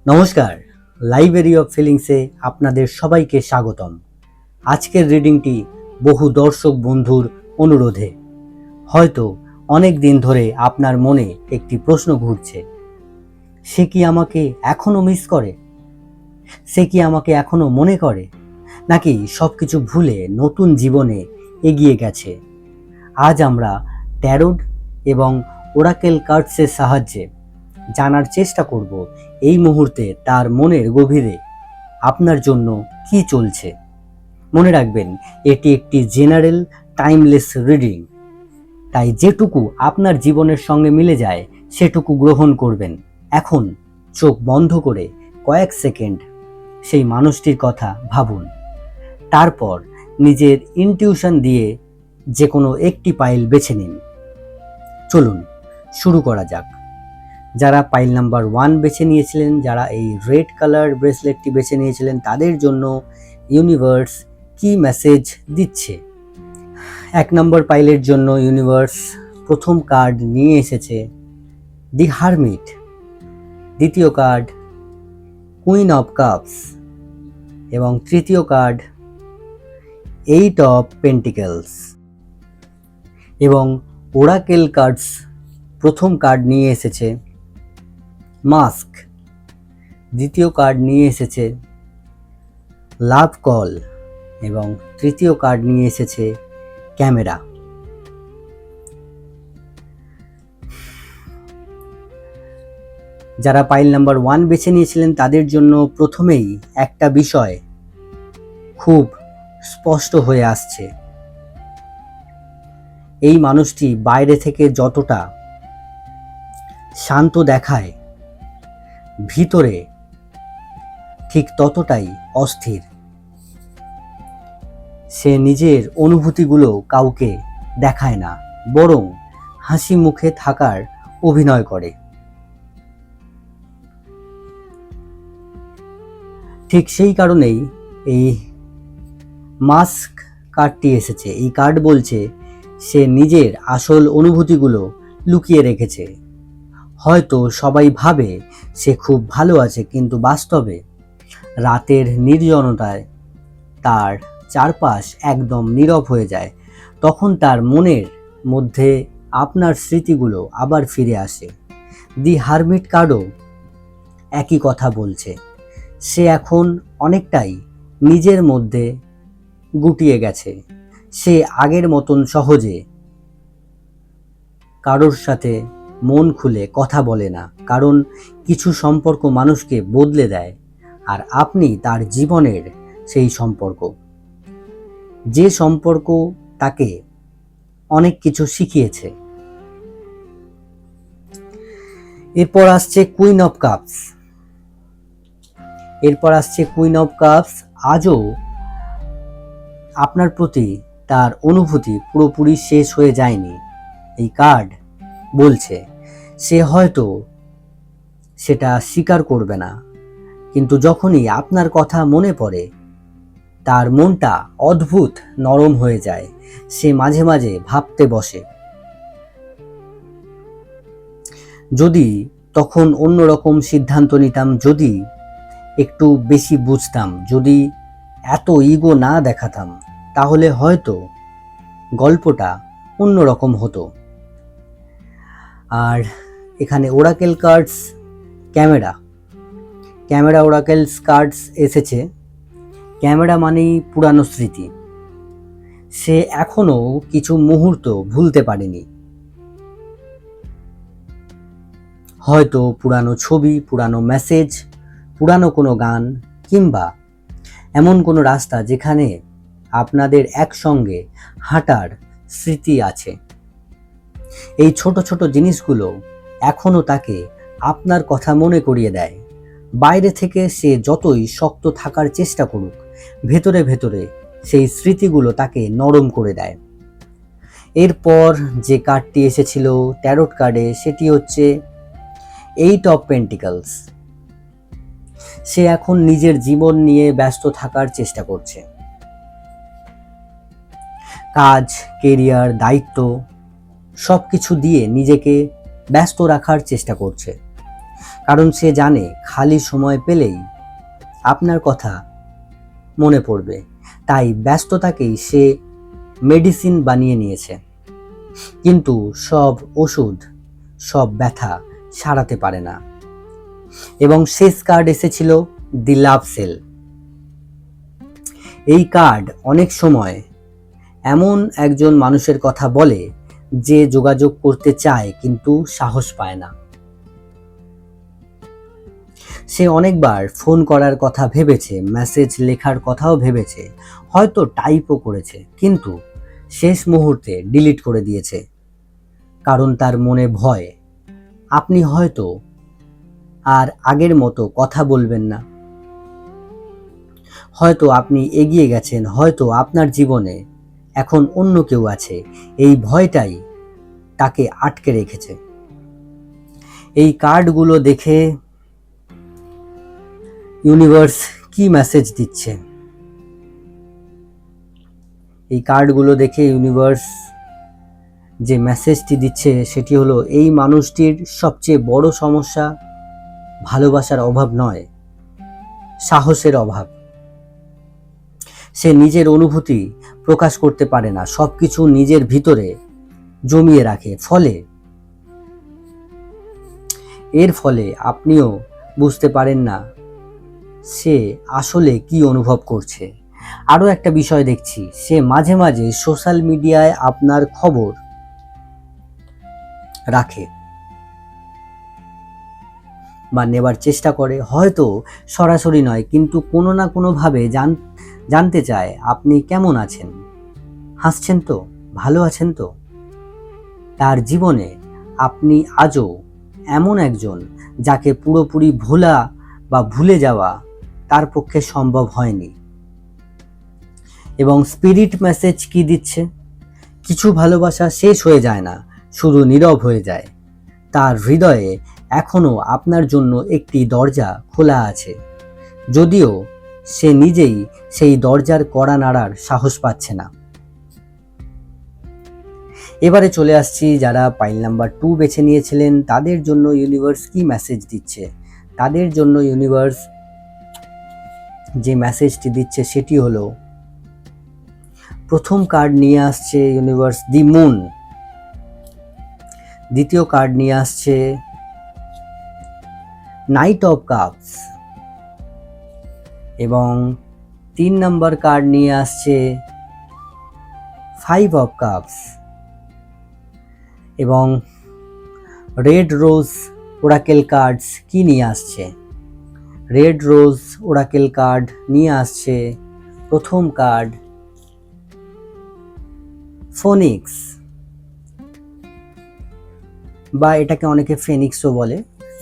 নমস্কার, library of ফিলিংসে আপনাদের সবাইকে স্বাগতম। আজকের রিডিংটি বহু দর্শক বন্ধুর অনুরোধে। হয়তো অনেক দিন ধরে আপনার মনে একটি প্রশ্ন ঘুরছে, সে কি আমাকে এখনো মিস করে? সে কি আমাকে এখনো মনে করে, নাকি সব কিছু ভুলে নতুন জীবনে এগিয়ে গেছে? আজ আমরা ট্যারোট এবং ওরাকেল কার্ডসের সাহায্যে জানার চেষ্টা করব এই মুহূর্তে তার মনের গভীরে আপনার জন্য কি চলছে। মনে রাখবেন, এটি একটি জেনারেল টাইমলেস রিডিং, তাই যেটুকু আপনার জীবনের সঙ্গে মিলে যায় সেটুকু গ্রহণ করবেন। এখন চোখ বন্ধ করে কয়েক সেকেন্ড সেই মানুষটির কথা ভাবুন, তারপর নিজের ইনটিউশন দিয়ে যে কোনো একটি পাইল বেছে নিন। চলুন শুরু করা যাক। যারা পাইল নাম্বার 1 বেছে নিয়েছিলেন, যারা এই রেড কালার ব্রেসলেটটি বেছে নিয়েছিলেন, তাদের জন্য ইউনিভার্স কি মেসেজ দিচ্ছে? 1 নম্বর পাইলের জন্য ইউনিভার্স প্রথম কার্ড নিয়ে এসেছে দি হারমিট, দ্বিতীয় কার্ড কুইন অফ কাপস এবং তৃতীয় কার্ড 8 অফ পেন্টিকেলস। এবং ওরাকেল কার্ডস প্রথম কার্ড নিয়ে এসেছে মাস্ক, দ্বিতীয় কার্ড নিয়ে এসেছে লাভ কল এবং তৃতীয় কার্ড নিয়ে এসেছে ক্যামেরা। যারা পাইল নাম্বার 1 বেছে নিয়েছিলেন তাদের জন্য প্রথমেই একটা বিষয় খুব স্পষ্ট হয়ে আসছে। এই মানুষটি বাইরে থেকে যতটা শান্ত দেখায়, ভিতরে ঠিক ততটাই অস্থির। সে নিজের অনুভূতিগুলো কাউকে দেখায় না, বরং হাসি মুখে থাকার অভিনয় করে। ঠিক সেই কারণেই এই মাস্ক কার্ডটি এসেছে। এই কার্ড বলছে সে নিজের আসল অনুভূতিগুলো লুকিয়ে রেখেছে। হয়তো সবাই ভাবে সে খুব ভালো আছে, কিন্তু বাস্তবে রাতের নির্জনতায় তার চারপাশ একদম নীরব হয়ে যায়। তখন তার মনের মধ্যে আপনার স্মৃতিগুলো আবার ফিরে আসে। দি হারমিট কার্ডও একই কথা বলছে। সে এখন অনেকটাই নিজের মধ্যে গুটিয়ে গেছে। সে আগের মতন সহজে কারোর সাথে মন খুলে কথা বলে না, কারণ কিছু সম্পর্ক মানুষকে বদলে দেয়, আর আপনি তার জীবনের সেই সম্পর্ক, যে সম্পর্ক তাকে অনেক কিছু শিখিয়েছে। এরপর আসছে কুইন অফ কাপস। আজও আপনার প্রতি তার অনুভূতি পুরোপুরি শেষ হয়ে যায়নি। এই কার্ড বলছে সে হয়তো সেটা স্বীকার করবে না, কিন্তু যখনই আপনার কথা মনে পড়ে তার মনটা অদ্ভুত নরম হয়ে যায়। সে মাঝে মাঝে ভাবতে বসে, যদি তখন অন্যরকম সিদ্ধান্ত নিতাম, যদি একটু বেশি বুঝতাম, যদি এত ইগো না দেখাতাম, তাহলে হয়তো গল্পটা অন্যরকম হতো। আর এখানে ওরাকেল কার্ডস ক্যামেরা ওরাকেলস কার্ডস এসেছে। ক্যামেরা মানেই পুরানো স্মৃতি। সে এখনো কিছু মুহূর্ত ভুলতে পারেনি। হয়তো পুরানো ছবি, পুরানো মেসেজ, পুরানো কোনো গান, কিংবা এমন কোনো রাস্তা যেখানে আপনাদের একসঙ্গে হাঁটার স্মৃতি আছে। এই ছোট ছোট জিনিসগুলো এখনো তাকে আপনার কথা মনে করিয়ে দেয়। বাইরে থেকে সে যতই শক্ত থাকার চেষ্টা করুক, ভেতরে ভেতরে সেই স্মৃতিগুলো তাকে নরম করে দেয়। এরপর যে কার্ডটি এসেছিল ট্যারোট কার্ডে, সেটি হচ্ছে 8 অফ পেন্টিকলস। সে এখন নিজের জীবন নিয়ে ব্যস্ত থাকার চেষ্টা করছে। কাজ, কেরিয়ার, দায়িত্ব সবকিছু দিয়ে নিজেকে ব্যস্ত রাখার চেষ্টা করছে। কারণ সে জানে খালি সময় পেলেই আপনার কথা মনে পড়বে। তাই ব্যস্ততাকেই সে মেডিসিন বানিয়ে নিয়েছে। কিন্তু সব ওষুধ সব ব্যথা সারাতে পারে না। এবং শেষ কার্ড এসেছিল দি লাভ সেল। এই কার্ড অনেক সময় এমন একজন মানুষের কথা বলে যে যোগাযোগ করতে চায় কিন্তু সাহস পায় না। সে অনেকবার ফোন করার কথা ভেবেছে, মেসেজ লেখার কথাও ভেবেছে, হয়তো টাইপও করেছে, কিন্তু শেষ মুহূর্তে ডিলিট করে দিয়েছে। কারণ তার মনে ভয় আপনি হয়তো আর আগের মতো কথা বলবেন না, হয়তো আপনি এগিয়ে গেছেন, হয়তো আপনার জীবনে এখন অন্য কেউ আছে। এই ভয়টাই তাকে আটকে রেখেছে। এই কার্ডগুলো দেখে ইউনিভার্স কি মেসেজ দিচ্ছে? এই কার্ডগুলো দেখে ইউনিভার্স যে মেসেজটি দিচ্ছে সেটি হলো, এই মানুষটির সবচেয়ে বড় সমস্যা ভালোবাসার অভাব নয়, সাহসের অভাব। সে নিজের অনুভূতি প্রকাশ করতে পারে না, সবকিছু নিজের ভিতরে জমিয়ে রাখে। এর ফলে আপনিও বুঝতে পারেন না সে আসলে কি অনুভব করছে। আরও একটা বিষয় দেখছি, সে মাঝে মাঝে সোশ্যাল মিডিয়ায় আপনার খবর রাখে বা নেবার চেষ্টা করে, হয়তো সরাসরি নয় কিন্তু কোনো না কোনোভাবে জানতে চায় আপনি কেমন আছেন, হাসছেন তো, ভালো আছেন তো। তার জীবনে আপনি আজও এমন একজন যাকে পুরোপুরি ভোলা বা ভুলে যাওয়া তার পক্ষে সম্ভব হয়নি। এবং স্পিরিট মেসেজ কি দিচ্ছে? কিছু ভালোবাসা শেষ হয়ে যায় না, শুধু নীরব হয়ে যায়। তার হৃদয়ে এখনো আপনার জন্য একটি দরজা খোলা আছে, যদিও সে নিজেই সেই দরজার কড়া নাড়ার সাহস পাচ্ছে না। এবারে চলে আসছি যারা পাইল নাম্বার 2 বেছে নিয়েছিলেন তাদের জন্য ইউনিভার্স কি মেসেজ দিচ্ছে। তাদের জন্য ইউনিভার্স যে মেসেজটি দিচ্ছে সেটি হলো, প্রথম কার্ড নিয়ে আসছে ইউনিভার্স দি মুন, দ্বিতীয় কার্ড নিয়ে আসছে নাইট অফ কাপস, এবং 3 নম্বর কার্ড নিয়ে আসছে 5 অফ কাপস, এবং রেড রোজ ওরাকেল কার্ডস কি নিয়ে আসছে? রেড রোজ ওরাকেল কার্ড নিয়ে আসছে প্রথম কার্ড ফোনিক্স, বা এটাকে অনেকে ফেনিক্সও বলে।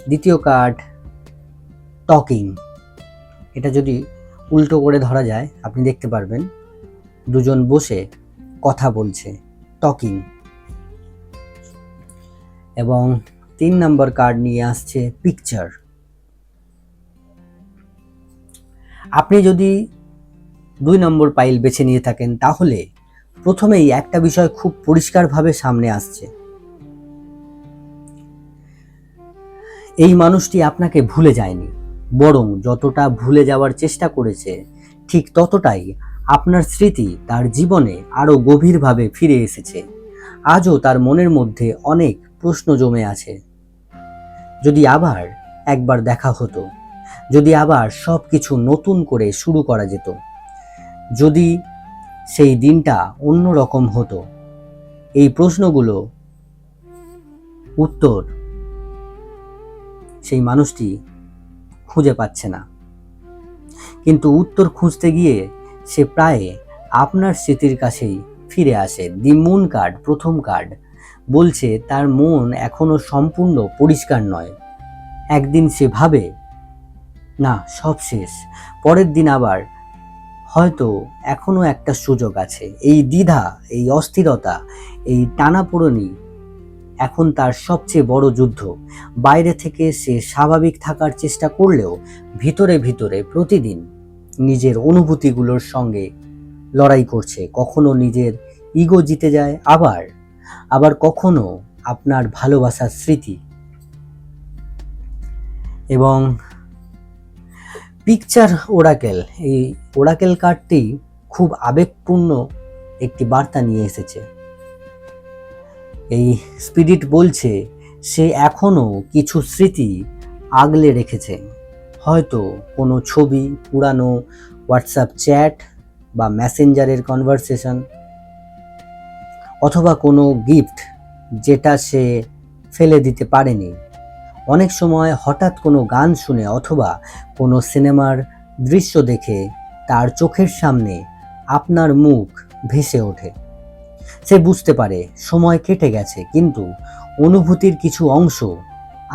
দ্বিতীয় কার্ড টকিং। এটা যদি উল্টো করে ধরা যায় আপনি দেখতে পারবেন দুজন বসে কথা বলছে, টকিং। এবং 3 নম্বর কার্ড নিয়ে আসছে পিকচার। আপনি যদি 2 নম্বর পাইল বেছে নিয়ে থাকেন তাহলে প্রথমেই একটা বিষয় খুব পরিষ্কারভাবে সামনে আসছে, এই মানুষটি আপনাকে ভুলে যায়নি, বরং যতটা ভুলে যাওয়ার চেষ্টা করেছে ঠিক ততটাই আপনার স্মৃতি তার জীবনে আরো গভীরভাবে ফিরে এসেছে। আজও তার মনের মধ্যে অনেক প্রশ্ন জমে আছে। যদি আবার একবার দেখা হতো, যদি আবার সব কিছু নতুন করে শুরু করা যেত, যদি সেই দিনটা অন্য রকম হতো, এই প্রশ্নগুলো উত্তর সেই মানুষটি খুঁজে পাচ্ছে না। কিন্তু উত্তর খুঁজতে গিয়ে সে প্রায় আপনার স্মৃতির কাছেই ফিরে আসে। দি মুন কার্ড, প্রথম কার্ড, বলছে তার মন এখনো সম্পূর্ণ পরিষ্কার নয়। একদিন সে ভাবে না সব শেষ, পরের দিন আবার হয়তো এখনো একটা সুযোগ আছে। এই দ্বিধা, এই অস্থিরতা, এই টানাপোড়েনই এখন তার সবচেয়ে বড় যুদ্ধ। বাইরে থেকে সে স্বাভাবিক থাকার চেষ্টা করলেও ভিতরে ভিতরে প্রতিদিন নিজের অনুভূতিগুলোর সঙ্গে লড়াই করছে। কখনো নিজের ইগো জিতে যায়, আবার কখনো আপনার ভালোবাসার স্মৃতি। এবং পিকচার ওরাকেল, এই ওরাকেল কার্ডটি খুব আবেগপূর্ণ একটি বার্তা নিয়ে এসেছে। এই স্পিরিট বলছে সে এখনো কিছু স্মৃতি আগলে রেখেছে, হয়তো কোনো ছবি, পুরানো হোয়াটসঅ্যাপ চ্যাট বা মেসেঞ্জারের কনভারসেশন, অথবা কোনো গিফট যেটা সে ফেলে দিতে পারেনি। অনেক সময় হঠাৎ কোনো গান শুনে অথবা কোনো সিনেমার দৃশ্য দেখে তার চোখের সামনে আপনার মুখ ভেসে ওঠে। সে বুঝতে পারে সময় কেটে গেছে, কিন্তু অনুভূতির কিছু অংশ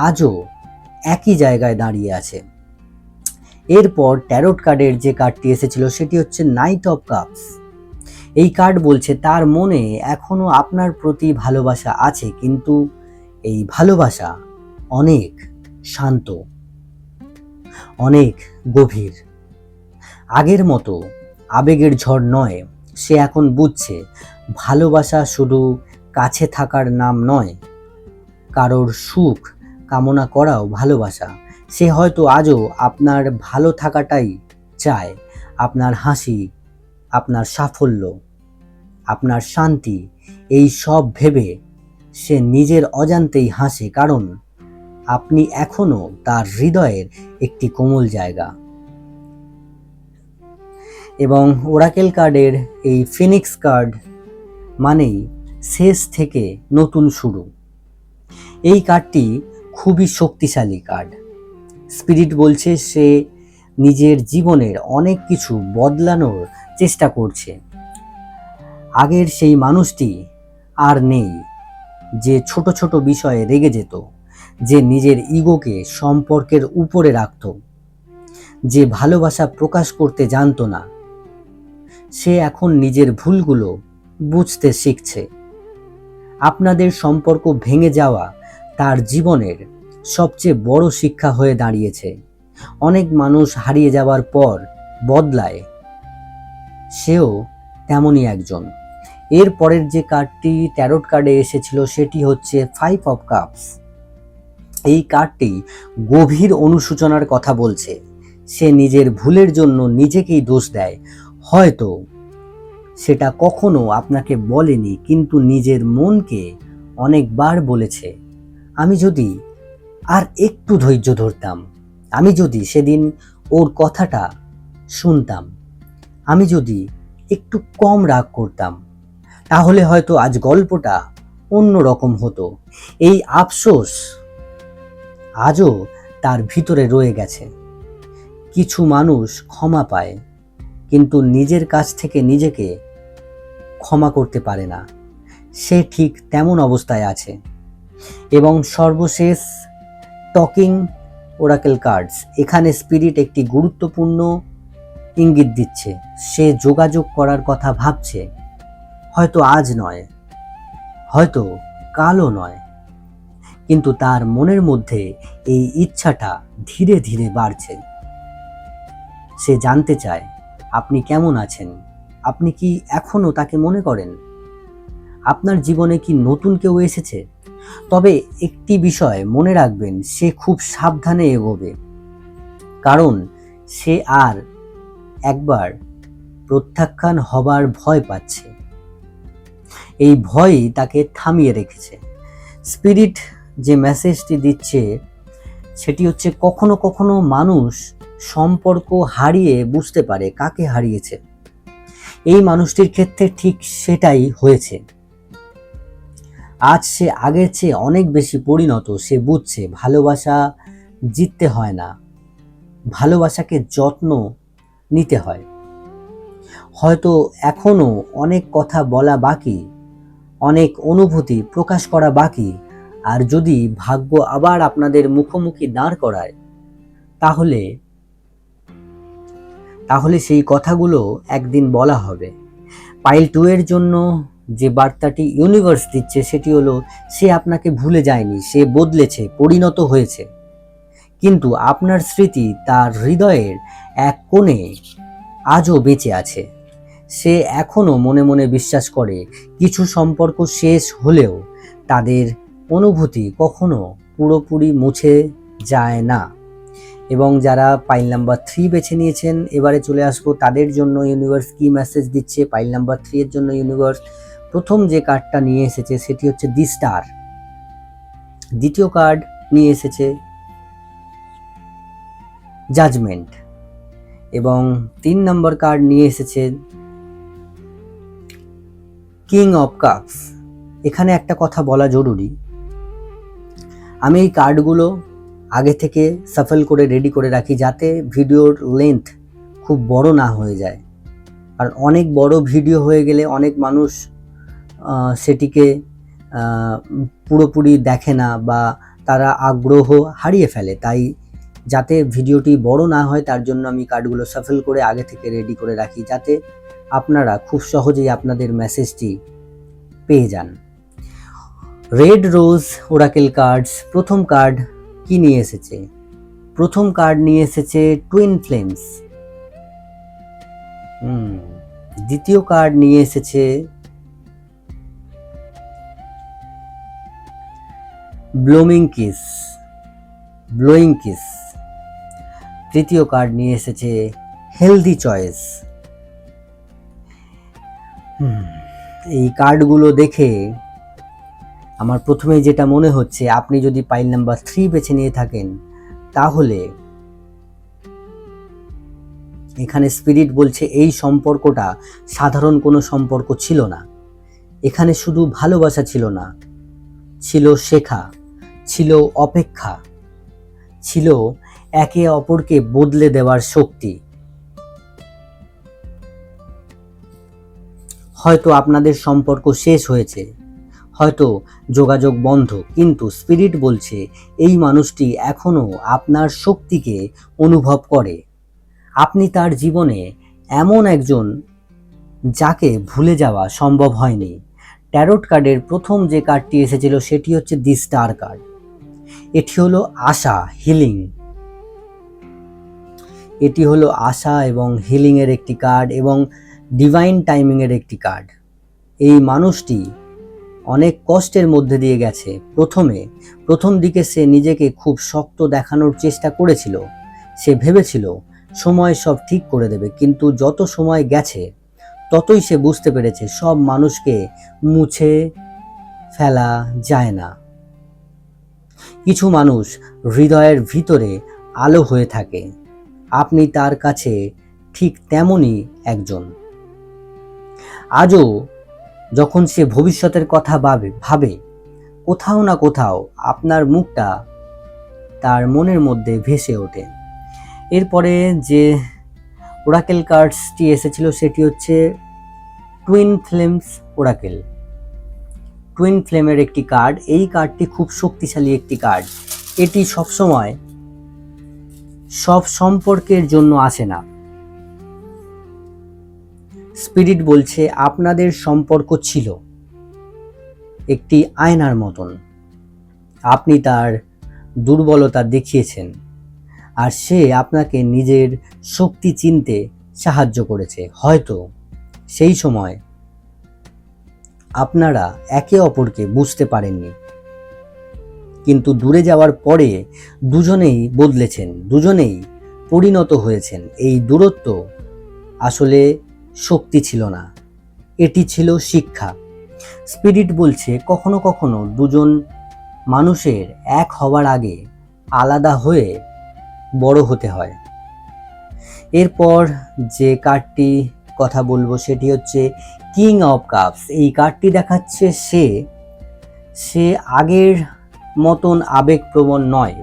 আজও একই জায়গায় দাঁড়িয়ে আছে। এরপর ট্যারোট কার্ডের যে কার্ডটি এসেছিল সেটি হচ্ছে নাইট অফ কাপস। এই কার্ড বলছে তার মনে এখনো আপনার প্রতি ভালোবাসা আছে, কিন্তু এই ভালোবাসা অনেক শান্ত, অনেক গভীর। আগের মতো আবেগের ঝড় নয়। সে এখন বুঝছে ভালোবাসা শুধু কাছে থাকার নাম নয়, কারোর সুখ কামনা করাও ভালোবাসা। সে হয়তো আজও আপনার ভালো থাকাটাই চায়, আপনার হাসি, আপনার সাফল্য, আপনার শান্তি, এই সব ভেবে সে নিজের অজান্তেই হাসে, কারণ আপনি এখনো তার হৃদয়ের একটি কোমল জায়গা। এবং ওরাকেল কার্ডের এই ফিনিক্স কার্ড মানেই শেষ থেকে নতুন শুরু। এই কার্ডটি খুবই শক্তিশালী কার্ড। স্পিরিট বলছে সে নিজের জীবনের অনেক কিছু বদলানোর চেষ্টা করছে। আগের সেই মানুষটি আর নেই, যে ছোট ছোট বিষয়ে রেগে যেত, যে নিজের ইগোকে সম্পর্কের উপরে রাখত, যে ভালোবাসা প্রকাশ করতে জানতো না। সে এখন নিজের ভুলগুলো বুঝতে শিখছে। আপনাদের সম্পর্ক ভেঙে যাওয়া তার জীবনের সবচেয়ে বড় শিক্ষা হয়ে দাঁড়িয়েছে। অনেক মানুষ হারিয়ে যাওয়ার পর বদলায়, সেও তেমনই একজন। এর পরের যে কার্ডটি ট্যারোট কার্ডে এসেছিল সেটি হচ্ছে 5 অফ কাপস। এই কার্ডটি গভীর অনুশোচনার কথা বলছে। সে নিজের ভুলের জন্য নিজেকেই দোষ দেয়। হয়তো সেটা কখনো আপনাকে বলেনি, কিন্তু নিজের মনকে অনেকবার বলেছে, আমি যদি আর একটু ধৈর্য ধরতাম, আমি যদি সেদিন ওর কথাটা শুনতাম, আমি যদি একটু কম রাগ করতাম, তাহলে হয়তো আজ গল্পটা অন্য রকম হতো। এই আফসোস আজও তার ভিতরে রয়ে গেছে। কিছু মানুষ ক্ষমা পায়, কিন্তু নিজের কাছ থেকে নিজেকে ক্ষমা করতে পারে না। সে ঠিক তেমন অবস্থায় আছে। এবং সর্বশেষ টকিং ওরাকেল কার্ডস। এখানে স্পিরিট একটি গুরুত্বপূর্ণ ইঙ্গিত দিচ্ছে। সে যোগাযোগ করার কথা ভাবছে, হয়তো আজ নয়, হয়তো কালও নয়, কিন্তু তার মনের মধ্যে এই ইচ্ছাটা ধীরে ধীরে বাড়ছে। সে জানতে চায় আপনি কেমন আছেন, আপনি কি এখনো তাকে মনে করেন, আপনার জীবনে কি নতুন কেউ এসেছে। তবে একটি বিষয় মনে রাখবেন, সে খুব সাবধানে এগোবে, কারণ সে আর একবার প্রত্যাখ্যান হবার ভয় পাচ্ছে। এই ভয়ই তাকে থামিয়ে রেখেছে। স্পিরিট যে মেসেজটি দিচ্ছে সেটি হচ্ছে, কখনো কখনো মানুষ সম্পর্ক হারিয়ে বুঝতে পারে কাকে হারিয়েছে। এই মানুষটির ক্ষেত্রে ঠিক সেটাই হয়েছে। আজ সে আগের চেয়ে অনেক বেশি পরিণত। সে বুঝছে ভালোবাসা জিততে হয় না, ভালোবাসাকে যত্ন নিতে হয়। হয়তো এখনো অনেক কথা বলা বাকি, অনেক অনুভূতি প্রকাশ করা বাকি। আর যদি ভাগ্য আবার আপনাদের মুখোমুখি দাঁড় করায়, তাহলে সেই কথাগুলো একদিন বলা হবে। পাইল 2 এর জন্য যে বার্তাটি ইউনিভার্স দিচ্ছে সেটি হলো, সে আপনাকে ভুলে যায়নি, সে বদলেছে, পরিণত হয়েছে, কিন্তু আপনার স্মৃতি তার হৃদয়ের এক কোণে আজও বেঁচে আছে। সে এখনো মনে মনে বিশ্বাস করে কিছু সম্পর্ক শেষ হলেও তাদের অনুভূতি কখনো পুরোপুরি মুছে যায় না। এবং যারা পাইল নাম্বার 3 বেছে নিয়েছেন, এবারে চলে আসবো তাদের জন্য ইউনিভার্স কি মেসেজ দিচ্ছে। পাইল নাম্বার 3 এর জন্য ইউনিভার্স প্রথম যে কার্ডটা নিয়ে এসেছে সেটি হচ্ছে দি স্টার। দ্বিতীয় কার্ড নিয়ে এসেছে জাজমেন্ট এবং 3 নম্বর কার্ড নিয়ে এসেছে কিং অফ কাপস। এখানে একটা কথা বলা জরুরি, আমি এই কার্ডগুলো আগে থেকে সাফল করে রেডি করে রাখি যাতে ভিডিওর লেন্থ খুব বড় না হয়ে যায়। কারণ অনেক বড় ভিডিও হয়ে গেলে অনেক মানুষ সেটিকে পুরোপুরি দেখে না বা তারা আগ্রহ হারিয়ে ফেলে। তাই যাতে ভিডিওটি বড় না হয় তার জন্য আমি কার্ডগুলো সাফল করে আগে থেকে রেডি করে রাখি যাতে আপনারা খুব সহজেই আপনাদের মেসেজটি পেয়ে যান। রেড রোজ ওরাকেল কার্ডস প্রথম কার্ড কি নিয়ে এসেছে? প্রথম কার্ড নিয়ে এসেছে টুইন ফ্লেমস। দ্বিতীয় কার্ড নিয়ে এসেছে ব্লোয়িং কিস। তৃতীয় কার্ড নিয়ে এসেছে হেলদি চয়েস। এই কার্ডগুলো দেখে আমার প্রথমেই যেটা মনে হচ্ছে, আপনি যদি পাইল নাম্বার 3 বেছে নিয়ে থাকেন তাহলে এখানে স্পিরিট বলছে এই সম্পর্কটা সাধারণ কোনো সম্পর্ক ছিল না। এখানে শুধু ভালোবাসা ছিল না, ছিল শেখা, ছিল অপেক্ষা, ছিল একে অপরকে বদলে দেওয়ার শক্তি। হয়তো আপনাদের সম্পর্ক শেষ হয়েছে, হয়তো যোগাযোগ বন্ধ, কিন্তু স্পিরিট বলছে এই মানুষটি এখনো আপনার শক্তিকে অনুভব করে। আপনি তার জীবনে এমন একজন যাকে ভুলে যাওয়া সম্ভব হয়নি। ট্যারোট কার্ডের প্রথম যে কার্ডটি এসেছিল সেটি হচ্ছে দি স্টার কার্ড। এটি হলো আশা, হিলিং। এটি হলো আশা এবং হিলিং এর একটি কার্ড এবং ডিভাইন টাইমিং এর একটি কার্ড। এই মানুষটি অনেক কষ্টের মধ্যে দিয়ে গেছে। প্রথম দিকে সে নিজেকে খুব শক্ত দেখানোর চেষ্টা করেছিল। সে ভেবেছিল সময় সব ঠিক করে দেবে, কিন্তু যত সময় গেছে ততই সে বুঝতে পেরেছে সব মানুষকে মুছে ফেলা যায় না। কিছু মানুষ হৃদয়ের ভিতরে আলো হয়ে থাকে। আপনি তার কাছে ঠিক তেমনই একজন। আজও যখন সে ভবিষ্যতের কথা ভাবে কোথাও না কোথাও আপনার মুখটা তার মনের মধ্যে ভেসে ওঠে। এরপরে যে ওরাকেল কার্ডসটি এসেছিল সেটি হচ্ছে টুইন ফ্লেমস ওরাকেল। টুইন ফ্লেমের একটি কার্ড। এই কার্ডটি খুব শক্তিশালী একটি কার্ড। এটি সবসময় সব সম্পর্কের জন্য আসে না। স্পিরিট বলছে আপনাদের সম্পর্ক ছিল একটি আয়নার মতন। আপনি তার দুর্বলতা দেখিয়েছেন আর সে আপনাকে নিজের শক্তি চিনতে সাহায্য করেছে। হয়তো সেই সময় আপনারা একে অপরকে বুঝতে পারেননি, কিন্তু দূরে যাওয়ার পরে দুজনেই বদলেছেন, দুজনেই পরিণত হয়েছেন। এই দূরত্ব আসলে শক্তি ছিল না, এটি ছিল শিক্ষা। স্পিরিট বলছে কখনো কখনো দুজন মানুষের এক হওয়ার আগে আলাদা হয়ে বড় হতে হয়। এরপর যে কার্ডটি কথা বলবো সেটি হচ্ছে কিং অফ কাপস। এই কার্ডটি দেখাচ্ছে সে আগের মতন আবেগপ্রবণ নয়,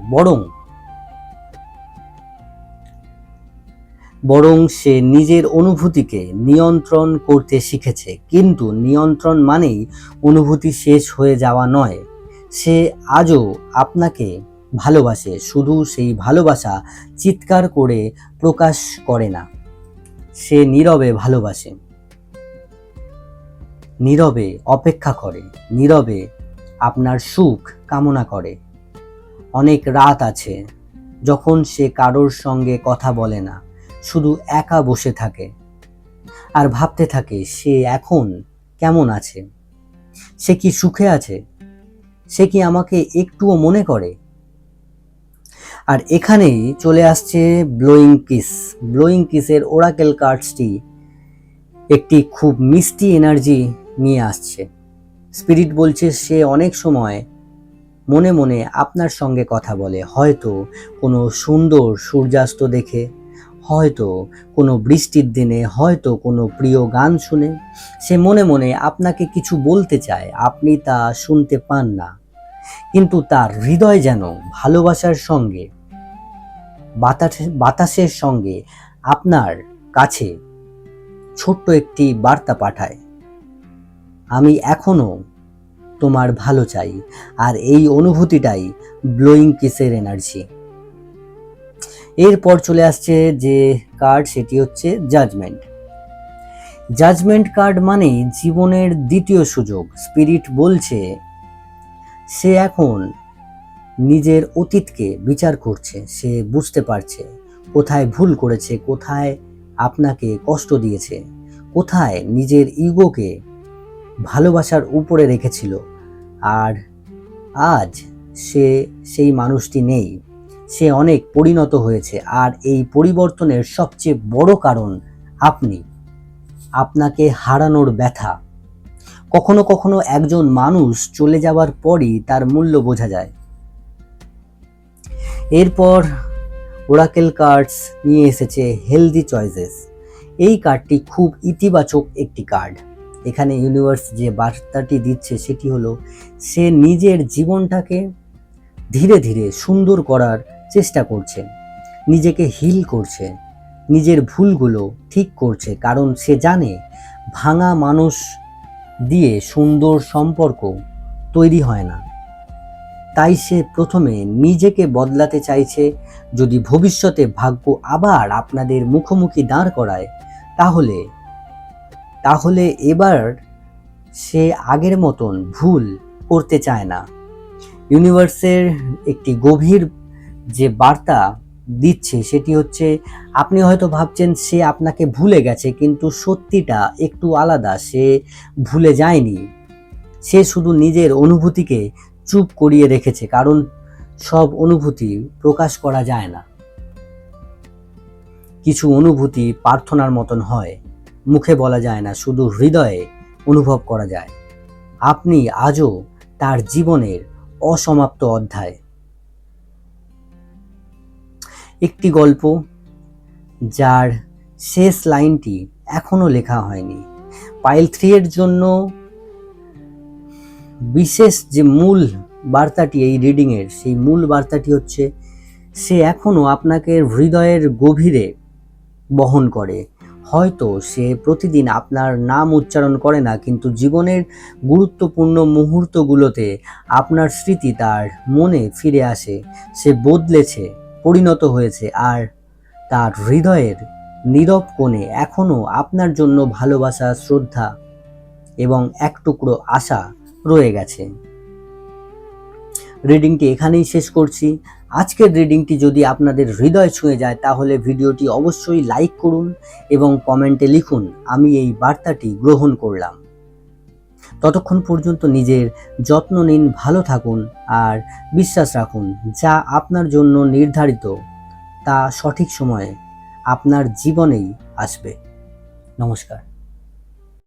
বরং সে নিজের অনুভূতিকে নিয়ন্ত্রণ করতে শিখেছে। কিন্তু নিয়ন্ত্রণ মানেই অনুভূতি শেষ হয়ে যাওয়া নয়। সে আজও আপনাকে ভালোবাসে, শুধু সেই ভালোবাসা চিৎকার করে প্রকাশ করে না। সে নীরবে ভালোবাসে, নীরবে অপেক্ষা করে, নীরবে আপনার সুখ কামনা করে। অনেক রাত আছে যখন সে কারোর সঙ্গে কথা বলে না, শুধু একা বসে থাকে আর ভাবতে থাকে সে এখন কেমন আছে, সে কি সুখে আছে, সে কি আমাকে একটুও মনে করে। আর এখানেই চলে আসছে ব্লোয়িং কিস। ব্লোয়িং কিসের ওরাকেল কার্ডসটি একটি খুব মিষ্টি এনার্জি নিয়ে আসছে। স্পিরিট বলছে সে অনেক সময় মনে মনে আপনার সঙ্গে কথা বলে, হয়তো কোনো সুন্দর সূর্যাস্ত দেখে, হয়তো কোনো বৃষ্টির দিনে, হয়তো কোনো প্রিয় গান শুনে সে মনে মনে আপনাকে কিছু বলতে চায়, আপনি তা শুনতে পান না, কিন্তু তার হৃদয় যেন ভালোবাসার সঙ্গে বাতাসের সঙ্গে আপনার কাছে ছোট্ট একটি বার্তা পাঠায়, আমি এখনো তোমার ভালো চাই। আর এই অনুভূতিটাই ব্লোয়িং কিসের এনার্জি। এরপর চলে আসছে যে কার্ড, সেটি হচ্ছে জাজমেন্ট। জাজমেন্ট কার্ড মানে জীবনের দ্বিতীয় সুযোগ। স্পিরিট বলছে সে এখন নিজের অতীতকে বিচার করছে, সে বুঝতে পারছে কোথায় ভুল করেছে, কোথায় আপনাকে কষ্ট দিয়েছে, কোথায় নিজের ইগোকে ভালোবাসার উপরে রেখেছিল। আর আজ সে সেই মানুষটি নেই, সে অনেক পরিণত হয়েছে। আর এই পরিবর্তনের সবচেয়ে বড় কারণ আপনাকে হারানোর ব্যথা। কখনো কখনো একজন মানুষ চলে যাওয়ার পরই তার মূল্য বোঝা যায়। এরপর ওরাকেল কার্ডস নিয়ে এসেছে হেলদি চয়েসেস। এই কার্ডটি খুব ইতিবাচক একটি কার্ড। এখানে ইউনিভার্স যে বার্তাটি দিচ্ছে সেটি হলো সে নিজের জীবনটাকে ধীরে ধীরে সুন্দর করার চেষ্টা করছে, নিজেকে হিল করছে, নিজের ভুলগুলো ঠিক করছে, কারণ সে জানে ভাঙা মানুষ দিয়ে সুন্দর সম্পর্ক তৈরি হয় না। তাই সে প্রথমে নিজেকে বদলাতে চাইছে। যদি ভবিষ্যতে ভাগ্য আবার আপনাদের মুখোমুখি দাঁড় করায়, তাহলে এবার সে আগের মতন ভুল করতে চায় না। ইউনিভার্সের একটি গভীর যে বার্তা দিচ্ছে সেটি হচ্ছে আপনি হয়তো ভাবছেন সে আপনাকে ভুলে গেছে, কিন্তু সত্যিটা একটু আলাদা। সে ভুলে যায়নি, সে শুধু নিজের অনুভূতিকে চুপ করিয়ে রেখেছে, কারণ সব অনুভূতি প্রকাশ করা যায় না। কিছু অনুভূতি প্রার্থনার মতন হয়, মুখে বলা যায় না, শুধু হৃদয়ে অনুভব করা যায়। আপনি আজও তার জীবনের অসমাপ্ত অধ্যায়। একটি গল্প যার শেষ লাইনটি এখনো লেখা হয়নি। পাইল 3 এর জন্য বিশেষ যে মূল বার্তাটি এই রিডিং এর, সেই মূল বার্তাটি হচ্ছে সে এখনো আপনাকে হৃদয়ের গভীরে বহন করে। হয়তো সে প্রতিদিন আপনার নাম উচ্চারণ করে না, কিন্তু জীবনের গুরুত্বপূর্ণ মুহূর্তগুলোতে আপনার স্মৃতি তার মনে ফিরে আসে। সে বদলেছে, পরিণত হয়েছে, আর তার হৃদয়ের নীরব কোণে এখনো আপনার জন্য ভালোবাসা, শ্রদ্ধা এবং এক টুকরো আশা রয়ে গেছে। রিডিংটি এখানেই শেষ করছি। আজকের রিডিংটি যদি আপনাদের হৃদয় ছুঁয়ে যায় তাহলে ভিডিওটি অবশ্যই লাইক করুন এবং কমেন্টে লিখুন আমি এই বার্তাটি গ্রহণ করলাম। ততক্ষণ পর্যন্ত নিজের যত্ন নিন, ভালো থাকুন আর বিশ্বাস রাখুন যা আপনার জন্য নির্ধারিত তা সঠিক সময়ে আপনার জীবনেই আসবে। নমস্কার।